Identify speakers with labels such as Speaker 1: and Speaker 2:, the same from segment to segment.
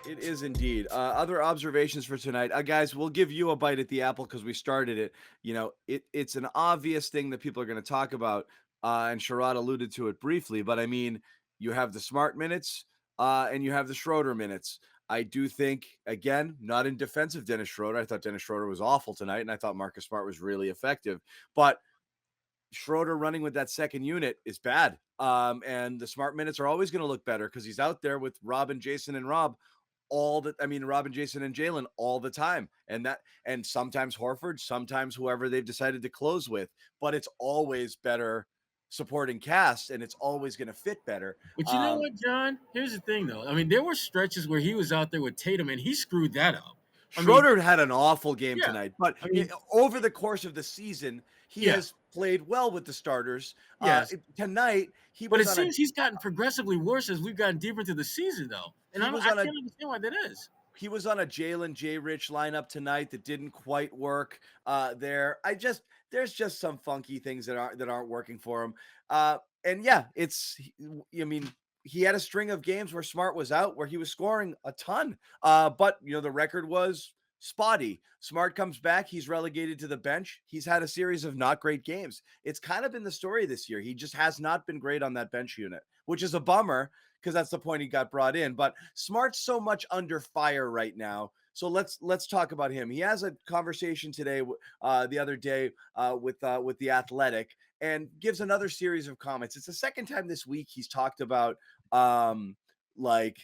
Speaker 1: It is indeed. Other observations for tonight, guys. We'll give you a bite at the apple because we started it. It's an obvious thing that people are going to talk about, and Sherrod alluded to it briefly. But I mean, you have the Smart minutes, and you have the Schroeder minutes. I do think, again, not in defense of Dennis Schroeder. I thought Dennis Schroeder was awful tonight, and I thought Marcus Smart was really effective. But Schroeder running with that second unit is bad. And the Smart minutes are always going to look better because he's out there with Robin, Jason, and Rob Robin, Jason, and Jalen all the time. And sometimes Horford, sometimes whoever they've decided to close with, but it's always better supporting cast and it's always going to fit better.
Speaker 2: But you know what, John? Here's the thing, though. I mean, there were stretches where he was out there with Tatum, and he screwed that up. I mean,
Speaker 1: Schroeder had an awful game
Speaker 2: yeah.
Speaker 1: tonight, but
Speaker 2: I mean,
Speaker 1: over the course of the season, he
Speaker 2: yeah,
Speaker 1: has played well with the starters.
Speaker 2: yes.
Speaker 1: Tonight, he
Speaker 2: But
Speaker 1: was
Speaker 2: it
Speaker 1: on a
Speaker 2: seems he's gotten progressively worse as we've gotten deeper into the season, though. And
Speaker 1: he
Speaker 2: I, don't,
Speaker 1: was
Speaker 2: I
Speaker 1: on
Speaker 2: can't
Speaker 1: a
Speaker 2: understand why that is.
Speaker 1: he was on a Jalen J. Rich lineup tonight that didn't quite work there. There's just some funky things that aren't working for him. And yeah, I mean, he had a string of games where Smart was out, where he was scoring a ton. But the record was spotty. Smart comes back, he's relegated to the bench. He's had a series of not great games. It's kind of been the story this year. He just has not been great on that bench unit, which is a bummer because that's the point he got brought in. But Smart's so much under fire right now. So let's talk about him. He has a conversation today, the other day, with the Athletic, and gives another series of comments. It's the second time this week he's talked about like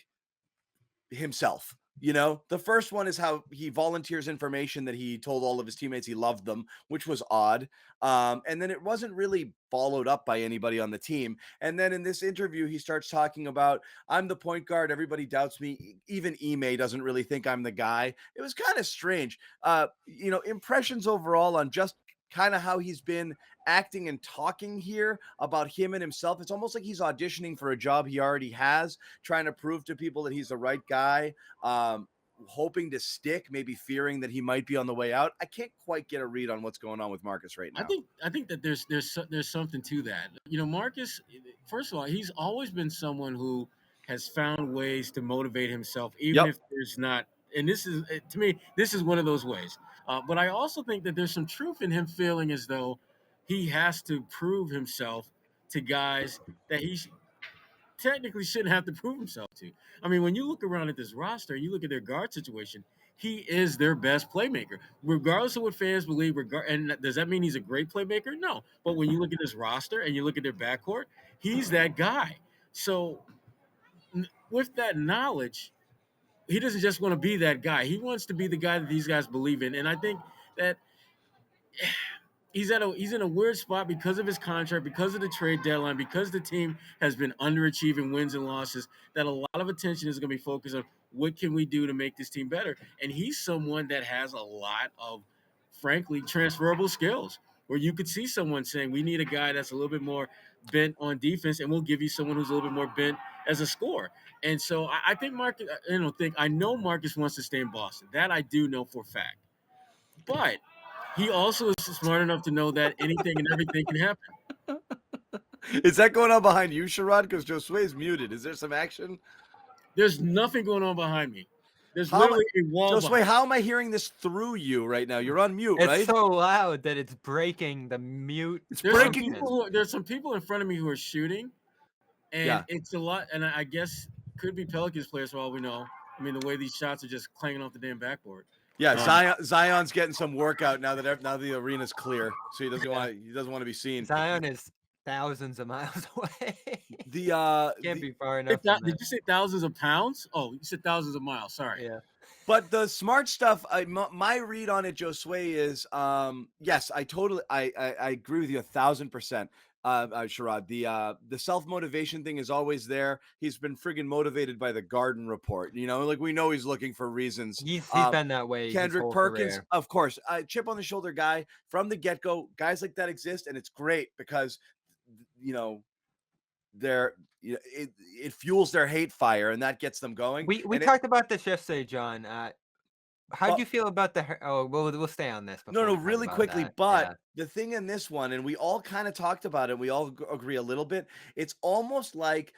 Speaker 1: himself. The first one is how he volunteers information that he told all of his teammates he loved them, which was odd. And then it wasn't really followed up by anybody on the team. And then in this interview, he starts talking about, I'm the point guard. Everybody doubts me. Even Ime doesn't really think I'm the guy. It was kind of strange. Impressions overall on just kind of how he's been acting and talking here about him and himself. It's almost like he's auditioning for a job he already has, trying to prove to people that he's the right guy, hoping to stick, maybe fearing that he might be on the way out. I can't quite get a read on what's going on with Marcus right now.
Speaker 2: I think that there's something to that. Marcus. First of all, he's always been someone who has found ways to motivate himself, even
Speaker 1: Yep.
Speaker 2: if there's not. And this is to me, this is one of those ways. But I also think that there's some truth in him feeling as though he has to prove himself to guys that technically shouldn't have to prove himself to. I mean, when you look around at this roster and you look at their guard situation, he is their best playmaker, regardless of what fans believe. And does that mean he's a great playmaker? No. But when you look at this roster and you look at their backcourt, he's that guy. So, with that knowledge, he doesn't just want to be that guy. He wants to be the guy that these guys believe in. And I think that he's in a weird spot because of his contract, because of the trade deadline, because the team has been underachieving wins and losses, that a lot of attention is going to be focused on what can we do to make this team better. And he's someone that has a lot of, frankly, transferable skills, where you could see someone saying, we need a guy that's a little bit more bent on defense, and we'll give you someone who's a little bit more bent as a scorer. And so I think I know Marcus wants to stay in Boston. That I do know for a fact. But he also is smart enough to know that anything and everything can happen.
Speaker 1: Is that going on behind you, Sherrod? Because Josue's muted. Is there some action?
Speaker 2: There's nothing going on behind me. There's
Speaker 1: How am I,
Speaker 2: literally a wall
Speaker 1: Josue,
Speaker 2: behind me.
Speaker 1: how am I hearing this through you right now? You're on mute,
Speaker 3: It's
Speaker 1: right?
Speaker 3: so loud that it's breaking the mute.
Speaker 1: It's
Speaker 2: There's some
Speaker 1: breaking.
Speaker 2: there's some people in front of me who are shooting, and
Speaker 1: Yeah.
Speaker 2: it's a lot. And I guess could be Pelicans players for all we know. I mean, the way these shots are just clanging off the damn backboard.
Speaker 1: Yeah, Zion's getting some workout now that the arena's clear, so he doesn't want to be seen.
Speaker 3: Zion is thousands of miles away.
Speaker 1: the
Speaker 3: Can't be far enough.
Speaker 2: Did you say thousands of pounds? Oh, you said thousands of miles. Sorry.
Speaker 3: Yeah.
Speaker 1: But the Smart stuff, my read on it, Josue, is yes, I agree with you 1,000%. Sherrod, the self-motivation thing is always there. He's been friggin' motivated by the Garden Report. Like we know he's looking for reasons.
Speaker 3: He's been that way.
Speaker 1: Kendrick Perkins, of course, chip on the shoulder guy from the get-go. Guys like that exist, and it's great because it fuels their hate fire, and that gets them going.
Speaker 3: We talked about this yesterday, John. How do you feel about the? Oh, we'll stay on this.
Speaker 1: No, really quickly. But the thing in this one, and we all kind of talked about it, we all agree a little bit. It's almost like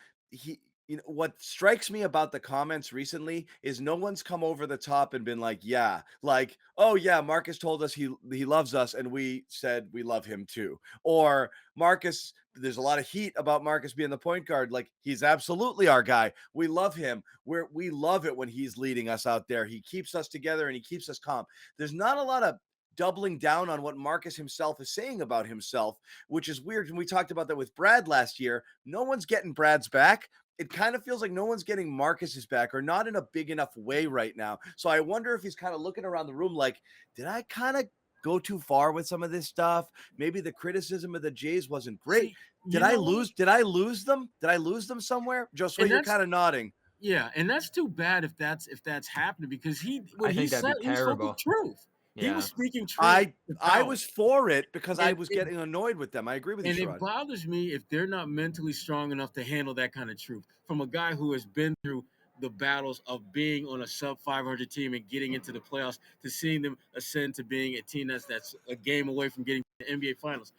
Speaker 1: what strikes me about the comments recently is no one's come over the top and been like, yeah, like, oh yeah, Marcus told us he loves us and we said we love him too. Or Marcus, there's a lot of heat about Marcus being the point guard. Like, he's absolutely our guy. We love him. We love it when he's leading us out there. He keeps us together and he keeps us calm. There's not a lot of doubling down on what Marcus himself is saying about himself, which is weird. And we talked about that with Brad last year. No one's getting Brad's back. It kind of feels like no one's getting Marcus's back, or not in a big enough way right now. So I wonder if he's kind of looking around the room like, did I kind of go too far with some of this stuff? Maybe the criticism of the Jays wasn't great.
Speaker 2: See,
Speaker 1: Did
Speaker 2: you
Speaker 1: I
Speaker 2: know what?
Speaker 1: lose? Did I lose them? Did I lose them somewhere? Josue,
Speaker 2: And
Speaker 1: you're
Speaker 2: that's
Speaker 1: kind of nodding.
Speaker 2: Yeah, and that's too bad if that's happening, because what
Speaker 3: I
Speaker 2: he
Speaker 3: think that'd
Speaker 2: said,
Speaker 3: be
Speaker 2: he spoke the
Speaker 3: terrible.
Speaker 2: truth. He was
Speaker 3: Yeah.
Speaker 2: speaking truth
Speaker 1: I
Speaker 2: to
Speaker 1: I
Speaker 2: power.
Speaker 1: was for it because I
Speaker 2: And
Speaker 1: was
Speaker 2: it
Speaker 1: getting annoyed with them. I agree with you,
Speaker 2: and it
Speaker 1: Sherrod.
Speaker 2: bothers me if they're not mentally strong enough to handle that kind of truth from a guy who has been through the battles of being on a sub 500 team and getting into the playoffs, to seeing them ascend to being a team that's a game away from getting to the NBA Finals.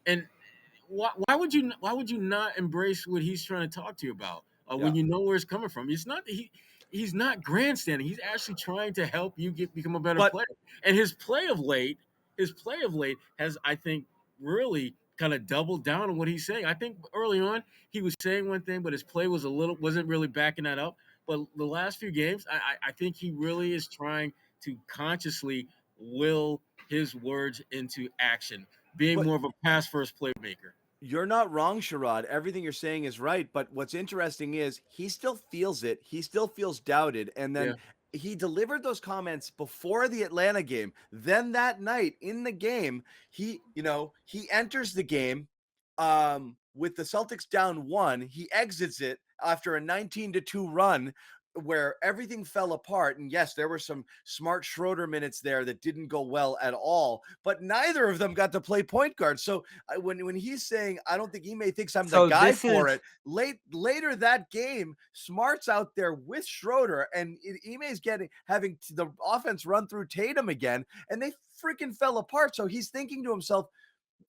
Speaker 2: And why would you not embrace what he's trying to talk to you about,
Speaker 1: Yeah.
Speaker 2: when you know where it's coming from? He's not grandstanding. He's actually trying to help you become a better
Speaker 1: But
Speaker 2: player. And his play of late has, I think, really kind of doubled down on what he's saying. I think early on he was saying one thing, but his play wasn't really backing that up. But the last few games, I think he really is trying to consciously will his words into action, being
Speaker 1: but
Speaker 2: more of a pass first playmaker.
Speaker 1: you're not wrong, Sherrod. Everything you're saying is right. But what's interesting is he still feels it. He still feels doubted. And
Speaker 2: Yeah.
Speaker 1: then he delivered those comments before the Atlanta game. Then that night in the game, he enters the game with the Celtics down one. He exits it after a 19-2 run where everything fell apart. And yes, there were some smart Schroeder minutes there that didn't go well at all, but neither of them got to play point guard. So when he's saying, I don't think Ime thinks I'm the
Speaker 3: So
Speaker 1: guy
Speaker 3: this
Speaker 1: for
Speaker 3: is
Speaker 1: it, later that game, Smart's out there with Schroeder, and Ime's having the offense run through Tatum again, and they freaking fell apart. So he's thinking to himself,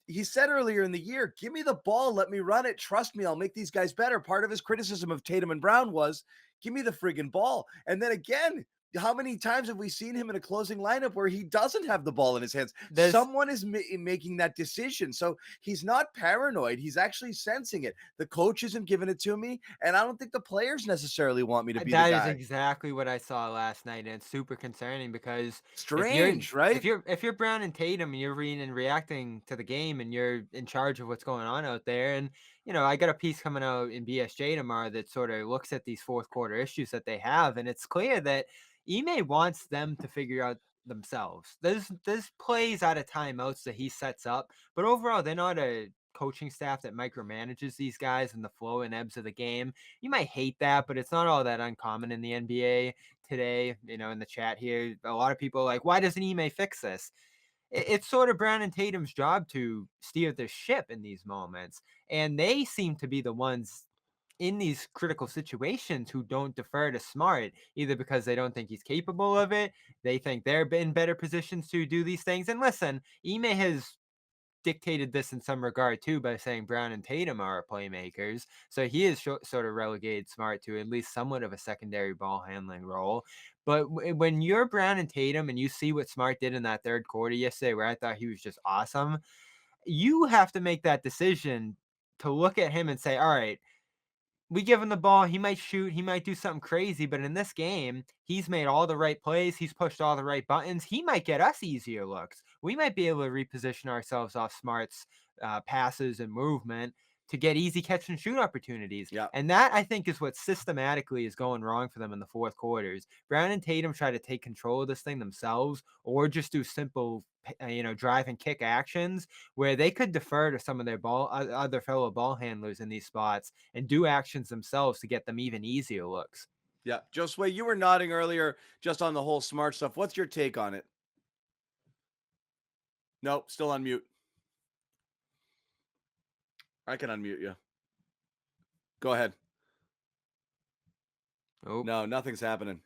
Speaker 1: he said earlier in the year, give me the ball, let me run it, trust me, I'll make these guys better. Part of his criticism of Tatum and Brown was, give me the friggin' ball. And then again, how many times have we seen him in a closing lineup where he doesn't have the ball in his hands?
Speaker 3: there's
Speaker 1: Someone is making that decision. So he's not paranoid. He's actually sensing it. The coach isn't giving it to me, and I don't think the players necessarily want me to be the
Speaker 3: that is
Speaker 1: guy.
Speaker 3: exactly what I saw last night, and it's super concerning because if you're
Speaker 1: Strange, right?
Speaker 3: if you're Brown and Tatum and you're reading and reacting to the game and you're in charge of what's going on out there, and I got a piece coming out in BSJ tomorrow that sort of looks at these fourth quarter issues that they have, and it's clear that Ime wants them to figure out themselves. There's plays out of timeouts that he sets up, but overall they're not a coaching staff that micromanages these guys and the flow and ebbs of the game. You might hate that, but it's not all that uncommon in the NBA today. In the chat here, a lot of people are like, why doesn't Ime fix this? It's sort of Brown and Tatum's job to steer the ship in these moments. And they seem to be the ones in these critical situations who don't defer to Smart, either because they don't think he's capable of it, they think they're in better positions to do these things. And listen, Ime has dictated this in some regard too by saying Brown and Tatum are playmakers. So he has sort of relegated Smart to at least somewhat of a secondary ball handling role. But when you're Brown and Tatum and you see what Smart did in that third quarter yesterday, where I thought he was just awesome, you have to make that decision to look at him and say, all right, we give him the ball, he might shoot, he might do something crazy, but in this game, he's made all the right plays, he's pushed all the right buttons. He might get us easier looks. We might be able to reposition ourselves off Smart's passes and movement to get easy catch and shoot opportunities.
Speaker 1: Yeah.
Speaker 3: And that, I think, is what systematically is going wrong for them in the fourth quarters. Brown and Tatum try to take control of this thing themselves, or just do simple, drive and kick actions where they could defer to some of their other fellow ball handlers in these spots and do actions themselves to get them even easier looks.
Speaker 1: Yeah. Josue, you were nodding earlier just on the whole Smart stuff. What's your take on it? Nope, still on mute. I can unmute you. Go ahead.
Speaker 3: Oh.
Speaker 1: No, nothing's happening.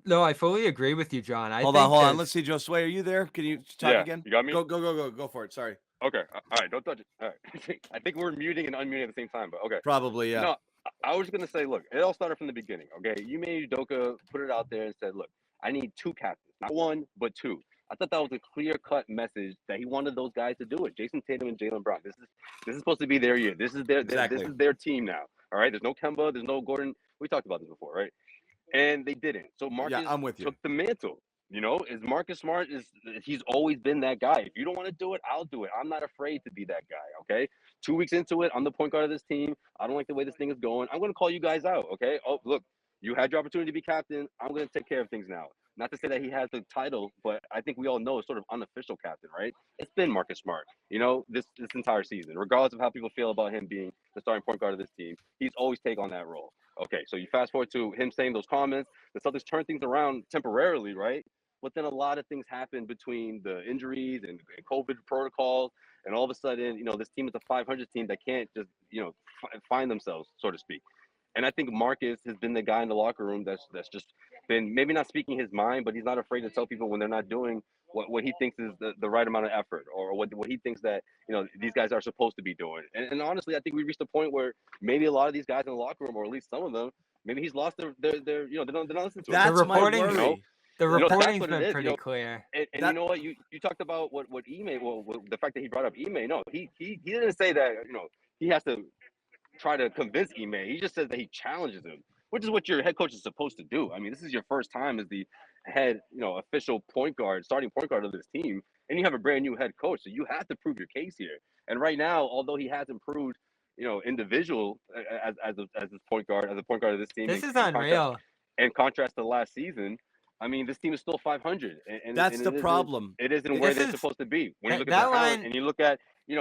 Speaker 3: No, I fully agree with you, John.
Speaker 1: Hold on. Let's see, Josue, are you there? Can you talk again?
Speaker 4: You got me?
Speaker 1: Go for it. Sorry.
Speaker 4: Okay. All right. Don't touch it. All right. I think we're muting and unmuting at the same time, but okay.
Speaker 1: Probably, yeah.
Speaker 4: No, I was gonna say, look, it all started from the beginning. Okay, Ime Udoka put it out there and said, look, I need 2 captains, not 1 but 2. I thought that was a clear-cut message that he wanted those guys to do it. Jason Tatum and Jaylen Brown. This is supposed to be their year. This is
Speaker 1: Exactly.
Speaker 4: their team now. All right. There's no Kemba. There's no Gordon. We talked about this before, right? And they didn't. So
Speaker 1: Yeah,
Speaker 4: Marcus
Speaker 1: I'm with you.
Speaker 4: took the mantle. Is Marcus Smart he's always been that guy. If you don't want to do it, I'll do it. I'm not afraid to be that guy. Okay. 2 weeks into it, I'm the point guard of this team. I don't like the way this thing is going. I'm going to call you guys out. Okay. Oh, look, you had your opportunity to be captain. I'm going to take care of things now. Not to say that he has the title, but I think we all know it's sort of unofficial captain, right? It's been Marcus Smart, this entire season, regardless of how people feel about him being the starting point guard of this team. He's always taken on that role. Okay, so you fast forward to him saying those comments. The Celtics turn things around temporarily, right? But then a lot of things happen between the injuries and COVID protocols, and all of a sudden, this team is a 500 team that can't just, find themselves, so to speak. And I think Marcus has been the guy in the locker room that's just been maybe not speaking his mind, but he's not afraid to tell people when they're not doing what he thinks is the right amount of effort, or what he thinks that these guys are supposed to be doing. And honestly, I think we reached a point where maybe a lot of these guys in the locker room, or at least some of them, maybe he's lost their they're not listening to him.
Speaker 1: That's my
Speaker 3: reporting-
Speaker 1: worry.
Speaker 3: The
Speaker 4: that's
Speaker 3: reporting's
Speaker 4: what it
Speaker 3: been
Speaker 4: is,
Speaker 3: pretty clear.
Speaker 4: And
Speaker 1: That-
Speaker 4: you know what, you talked about what Ime, the fact that he brought up Ime. No, he didn't say that he has to try to convince Ime. He just says that he challenges him, which is what your head coach is supposed to do. I mean, this is your first time as the head, official starting point guard of this team, and you have a brand new head coach, so you have to prove your case here. And right now, although he has improved, individual as a point guard of this team,
Speaker 3: This is unreal.
Speaker 4: In contrast to last season, I mean, this team is still 500, and
Speaker 1: That's
Speaker 4: and
Speaker 1: the problem.
Speaker 4: It isn't where
Speaker 3: This
Speaker 4: they're
Speaker 3: is-
Speaker 4: supposed to be. When you look at
Speaker 3: that
Speaker 4: the talent,
Speaker 3: line-
Speaker 4: and you look at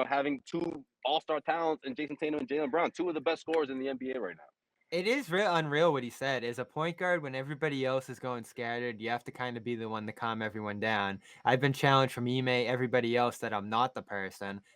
Speaker 4: having 2 all-star talents in Jason Tatum and Jaylen Brown, 2 of the best scorers in the NBA right now.
Speaker 3: It is unreal what he said. As a point guard, when everybody else is going scattered, you have to kind of be the one to calm everyone down. I've been challenged from Ime, everybody else, that I'm not the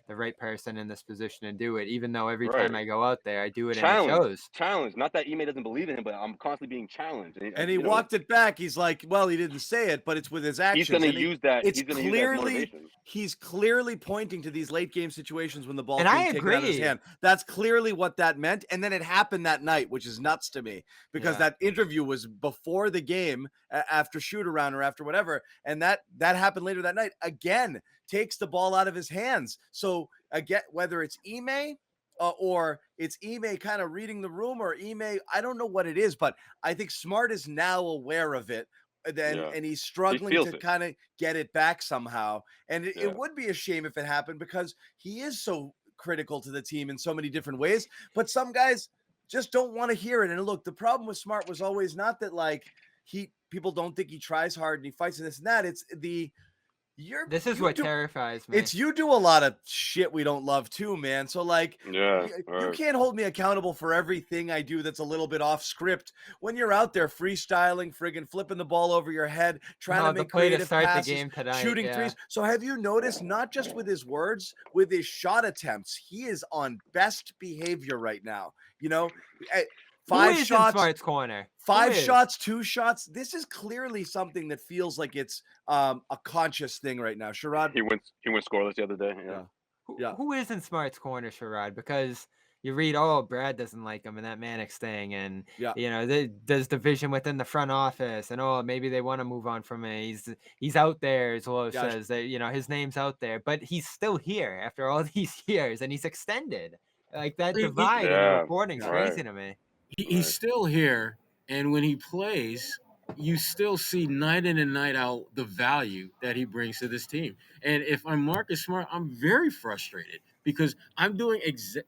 Speaker 3: right person in this position to do it, even though every time
Speaker 4: Right.
Speaker 3: I go out there, I do it and it shows.
Speaker 4: Challenge. Not that Ime doesn't believe in him, but I'm constantly being challenged.
Speaker 1: And he walked it back. He's like, well, he didn't say it, but it's with his actions.
Speaker 4: He's going to use that.
Speaker 1: It's
Speaker 4: He's going to use that as motivation.
Speaker 1: He's clearly pointing to these late game situations when the ball's
Speaker 3: And
Speaker 1: being
Speaker 3: I
Speaker 1: taken out of his
Speaker 3: agree.
Speaker 1: hand. That's clearly what that meant. And then it happened that night, which is nuts to me, because
Speaker 3: Yeah.
Speaker 1: that interview was before the game, after shoot around or after whatever. And that happened later that night. Again, takes the ball out of his hands. So again, whether it's Ime, or it's Ime kind of reading the room, or Ime, I don't know what it is, but I think Smart is now aware of it. And he's struggling to kind of get it back somehow. And it would be a shame if it happened, because he is so critical to the team in so many different ways. But some guys just don't want to hear it. And look, the problem with Smart was always not that people don't think he tries hard and he fights this and that. It's
Speaker 3: This is what terrifies me.
Speaker 1: It's you do a lot of shit we don't love too, man. So you can't hold me accountable for everything I do that's a little bit off script. When you're out there freestyling, friggin' flipping the ball over your head, trying to make
Speaker 3: play to
Speaker 1: creative
Speaker 3: start
Speaker 1: passes,
Speaker 3: the game tonight,
Speaker 1: shooting threes. So have you noticed, not just with his words, with his shot attempts, he is on best behavior right now. 5 shots,
Speaker 3: in Smart's corner.
Speaker 1: 5 shots, 2 shots. This is clearly something that feels like it's a conscious thing right now. Sherrod,
Speaker 4: he went scoreless the other day. Yeah.
Speaker 3: Who is in Smart's corner, Sherrod? Because you read, Brad doesn't like him and that Mannix thing, and there's division within the front office, and maybe they want to move on from him. He's out there, as Lo says, that his name's out there, but he's still here after all these years, and he's extended. Like that divide in the reporting's crazy to me.
Speaker 2: He's still here, and when he plays, you still see night in and night out the value that he brings to this team. And if I'm Marcus Smart, I'm very frustrated because I'm doing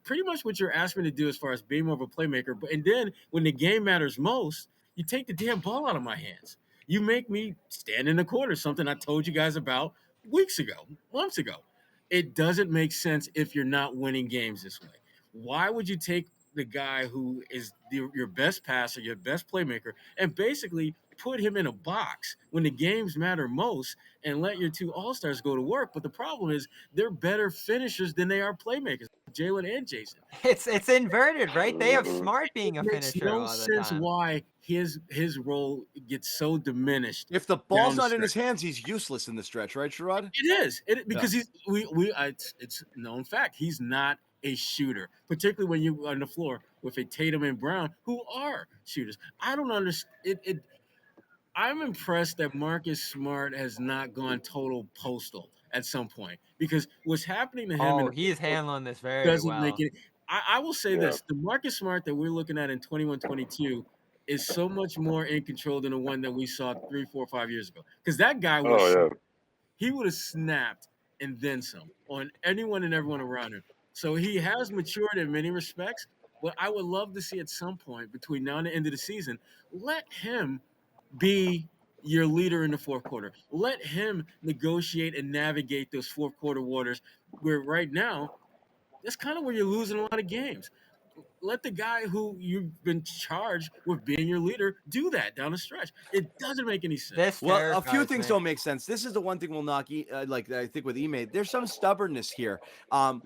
Speaker 2: pretty much what you're asking me to do as far as being more of a playmaker. And then when the game matters most, you take the damn ball out of my hands. You make me stand in the corner, something I told you guys about months ago. It doesn't make sense if you're not winning games this way. Why would you take the guy who is your best passer, your best playmaker, and basically put him in a box when the games matter most and let your 2 all-stars go to work? But the problem is they're better finishers than they are playmakers, Jaylen and Jason.
Speaker 3: It's inverted, right? They have Smart being a finisher.
Speaker 2: No sense why his role gets so diminished.
Speaker 1: If the ball's not in his hands, he's useless in the stretch, right, Sherrod?
Speaker 2: It is. Because it's known fact. He's not a shooter, particularly when you're on the floor with a Tatum and Brown who are shooters. I don't understand it. I'm impressed that Marcus Smart has not gone total postal at some point because what's happening to him in
Speaker 3: Oh,
Speaker 2: the
Speaker 3: he's
Speaker 2: fourth
Speaker 3: handling this very
Speaker 2: doesn't make
Speaker 3: well.
Speaker 2: it. I will say
Speaker 4: Yeah.
Speaker 2: this: the Marcus Smart that we're looking at in 21-22 is so much more in control than the one that we saw 3, 4, 5 years ago. Because that guy
Speaker 4: Oh
Speaker 2: was
Speaker 4: yeah.
Speaker 2: he would have snapped and then some on anyone and everyone around him. So he has matured in many respects. But I would love to see at some point between now and the end of the season, let him be your leader in the fourth quarter. Let him negotiate and navigate those fourth quarter waters where right now, that's kind of where you're losing a lot of games. Let the guy who you've been charged with being your leader do that down the stretch. It doesn't make any sense.
Speaker 3: This
Speaker 1: Well, a few
Speaker 3: terrifies
Speaker 1: things
Speaker 3: me.
Speaker 1: don't make sense. This is the one thing we'll knock, like I think with Ime. There's some stubbornness here.
Speaker 4: Yeah.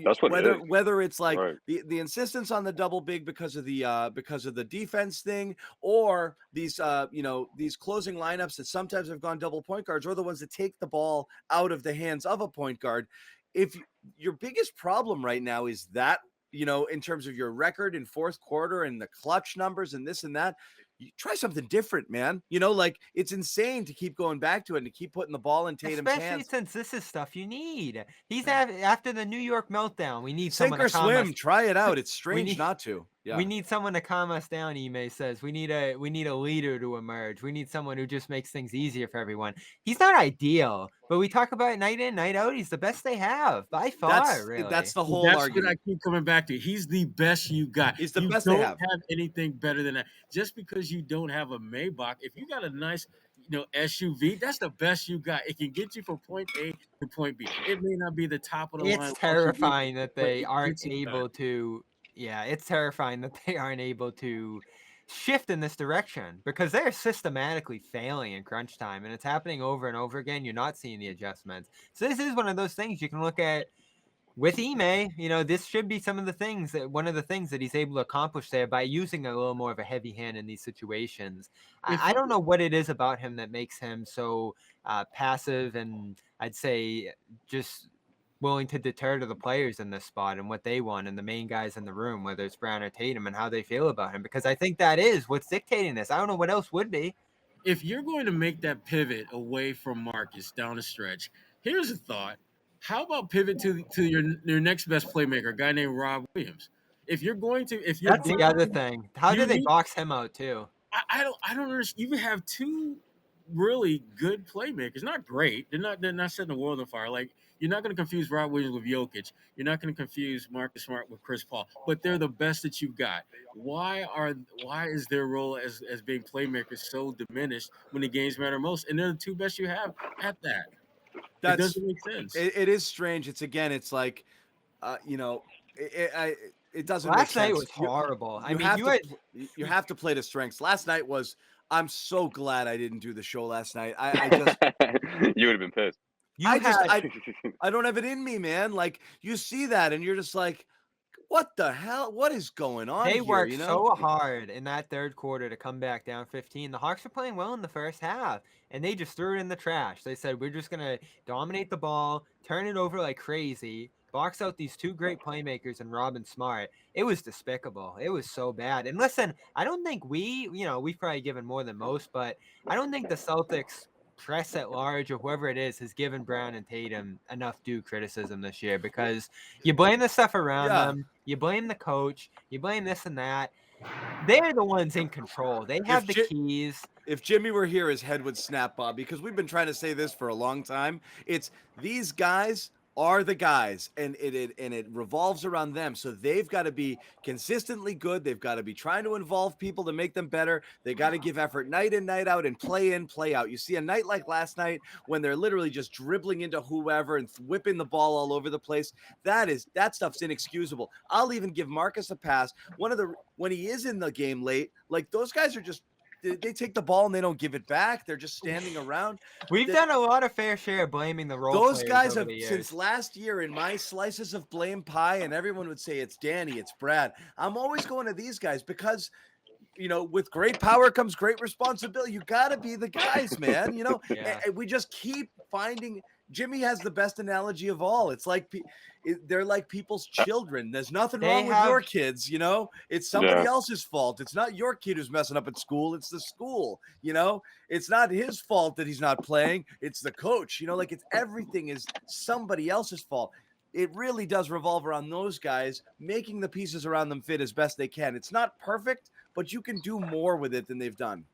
Speaker 4: That's what it is.
Speaker 1: Whether it's like
Speaker 4: Right.
Speaker 1: the insistence on the double big because of the defense thing, or these these closing lineups that sometimes have gone double point guards, or the ones that take the ball out of the hands of a point guard. If your biggest problem right now is that, in terms of your record in fourth quarter and the clutch numbers and this and that, you try something different, man. Like, it's insane to keep going back to it and to keep putting the ball in Tatum's
Speaker 3: Especially
Speaker 1: hands.
Speaker 3: since this is stuff you need. After the New York meltdown. We need
Speaker 1: Sink
Speaker 3: someone to
Speaker 1: or
Speaker 3: calm us.
Speaker 1: swim, try it out. It's
Speaker 3: We
Speaker 1: strange
Speaker 3: need
Speaker 1: not to.
Speaker 3: we
Speaker 1: Yeah.
Speaker 3: need someone to calm us down. Ime says we need a leader to emerge. We need someone who just makes things easier for everyone. He's not ideal, but we talk about it night in, night out. He's the best they have by far, really.
Speaker 1: That's the
Speaker 2: Well,
Speaker 1: whole
Speaker 2: that's what I
Speaker 1: argument.
Speaker 2: keep coming back to. He's the best you got.
Speaker 1: He's the
Speaker 2: You
Speaker 1: best they
Speaker 2: don't
Speaker 1: have.
Speaker 2: have anything better than that. Just because you don't have a Maybach, if you got a nice, SUV, that's the best you got. It can get you from point A to point B. It may not be the top of the line
Speaker 3: It's
Speaker 2: luxury vehicle,
Speaker 3: terrifying that
Speaker 2: but
Speaker 3: they
Speaker 2: it
Speaker 3: aren't
Speaker 2: gets it done.
Speaker 3: able to. Yeah, it's terrifying that they aren't able to shift in this direction because they're systematically failing in crunch time, and it's happening over and over again. You're not seeing the adjustments. So this is one of those things you can look at with Ime. This should be one of the things that he's able to accomplish there by using a little more of a heavy hand in these situations.
Speaker 1: If
Speaker 3: I don't know what it is about him that makes him so passive, and I'd say just willing to deter to the players in this spot and what they want and the main guys in the room, whether it's Brown or Tatum, and how they feel about him, because I think that is what's dictating this. I don't know what else would be.
Speaker 2: If you're going to make that pivot away from Marcus down the stretch, here's a thought. How about pivot to your next best playmaker, a guy named Rob Williams? If you're going
Speaker 3: That's the other
Speaker 2: to,
Speaker 3: thing. How
Speaker 2: you
Speaker 3: do they
Speaker 2: need
Speaker 3: box him out too?
Speaker 2: I don't understand. You have two really good playmakers. Not great. They're not setting the world on fire. Like, you're not going to confuse Rob Williams with Jokic. You're not going to confuse Marcus Smart with Chris Paul. But they're the best that you've got. Why is their role as being playmakers so diminished when the games matter most? And they're the two best you have at that. It
Speaker 1: that's
Speaker 2: doesn't make sense.
Speaker 1: it is strange. It's like, it doesn't make
Speaker 3: Last night
Speaker 1: sense.
Speaker 3: was horrible. I
Speaker 1: You
Speaker 3: mean,
Speaker 1: have
Speaker 3: you
Speaker 1: to
Speaker 3: had
Speaker 1: you have to play to strengths. Last night was. I'm so glad I didn't do the show last night. I just
Speaker 4: You would have been pissed.
Speaker 3: you
Speaker 1: I just
Speaker 3: had
Speaker 1: I don't have it in me, man. Like, you see that and you're just like, what the hell? What is going on
Speaker 3: they
Speaker 1: here?
Speaker 3: worked so hard in that third quarter to come back down 15. The Hawks were playing well in the first half, and they just threw it in the trash. They said, we're just going to dominate the ball, turn it over like crazy, box out these two great playmakers and Robin Smart. It was despicable. It was so bad. And listen, I don't think we've probably given more than most, but I don't think the Celtics press at large or whoever it is has given Brown and Tatum enough due criticism this year, because you blame the stuff around
Speaker 1: Yeah.
Speaker 3: them, you blame the coach, you blame this and that. They're the ones in control. They have the keys.
Speaker 1: If Jimmy were here, his head would snap, Bob, because we've been trying to say this for a long time. It's these guys are the guys, and it revolves around them. So they've got to be consistently good. They've got to be trying to involve people to make them better. They got to give effort night in, night out, and play in, play out. You see a night like last night when they're literally just dribbling into whoever and whipping the ball all over the place. That stuff's inexcusable. I'll even give Marcus a pass. When he is in the game late, like, those guys are just, they take the ball and they don't give it back. They're just standing around.
Speaker 3: We've done a lot of fair share of blaming the role
Speaker 1: Those
Speaker 3: players
Speaker 1: guys
Speaker 3: over
Speaker 1: have,
Speaker 3: the years.
Speaker 1: since last year, in my slices of blame pie, and everyone would say it's Danny, it's Brad. I'm always going to these guys because, with great power comes great responsibility. You got to be the guys, man.
Speaker 3: Yeah.
Speaker 1: And we just keep finding Jimmy has the best analogy of all. It's like they're like people's children. There's nothing
Speaker 3: They
Speaker 1: wrong with your
Speaker 3: have-
Speaker 1: kids, It's somebody
Speaker 4: Yeah.
Speaker 1: else's fault. It's not your kid who's messing up at school. It's the school, It's not his fault that he's not playing. It's the coach, like everything is somebody else's fault. It really does revolve around those guys making the pieces around them fit as best they can. It's not perfect, but you can do more with it than they've done.